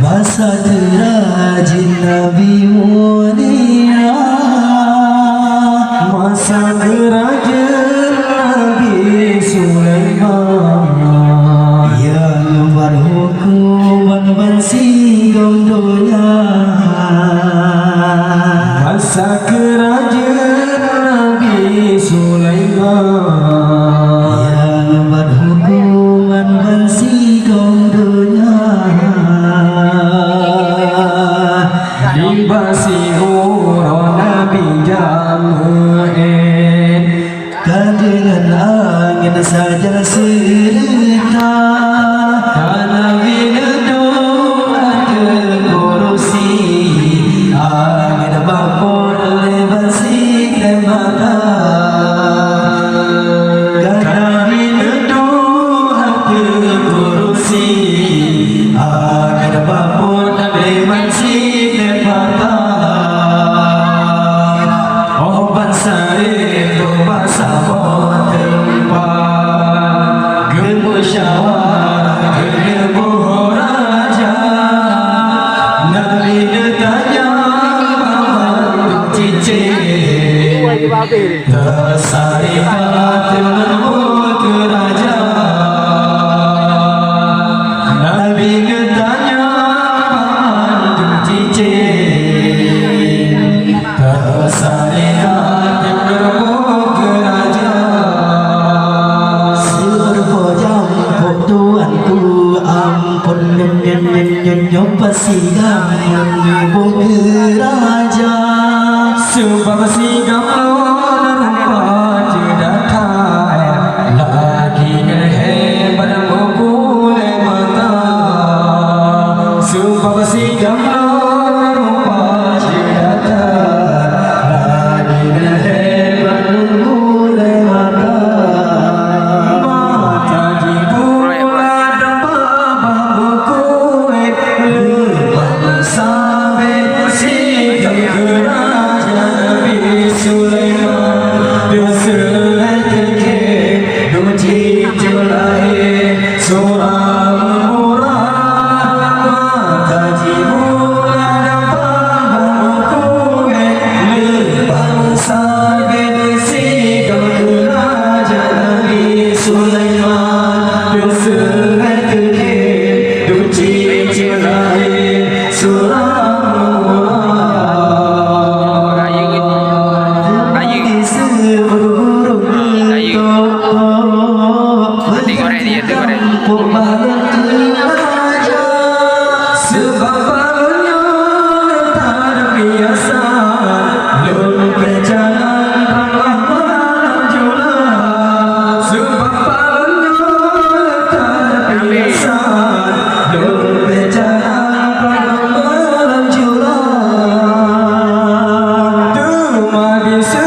masa derajat Nabi mulia, masa derajat Nabi Sulaiman yang berhukuman bersinggung dunia, masa kerajaan Nabi Sulaiman yang berhukuman bersinggung dunia, libasi huruf Nabi Jam'in dan dengan angin saja cerita Nabi duduk ada kursi angin bakul lebasi kemana Nabi duduk ada kursi angin bakul lebasi kemana oh bangsa itu bangsa tempat gemusyawarah gemuh raja Nabi ditanya cicit tersarikat menurut kerajaan Nabi ditanya cicit tersarikat menurut kerajaan seluruh jam Tuanku ampun nyop pasigam menyebut kerajaan sebab pasigam rupa tidak lagi hebat mukul mata sebab pasigam rupa tidak lagi hebat mukul mata mata dibuat babukut lebah sampai pasigam kerajaan Nabi Sulaiman berselat kekeh duci jelai seorang murah mata jibulan babukut lebah sampai pasigam kerajaan Nabi Sulaiman berselat kekeh duci jelai seorang sebab barunya tak biasa belum berjalan pernah menjulang sebab barunya tak biasa belum berjalan pernah menjulang cuma bisa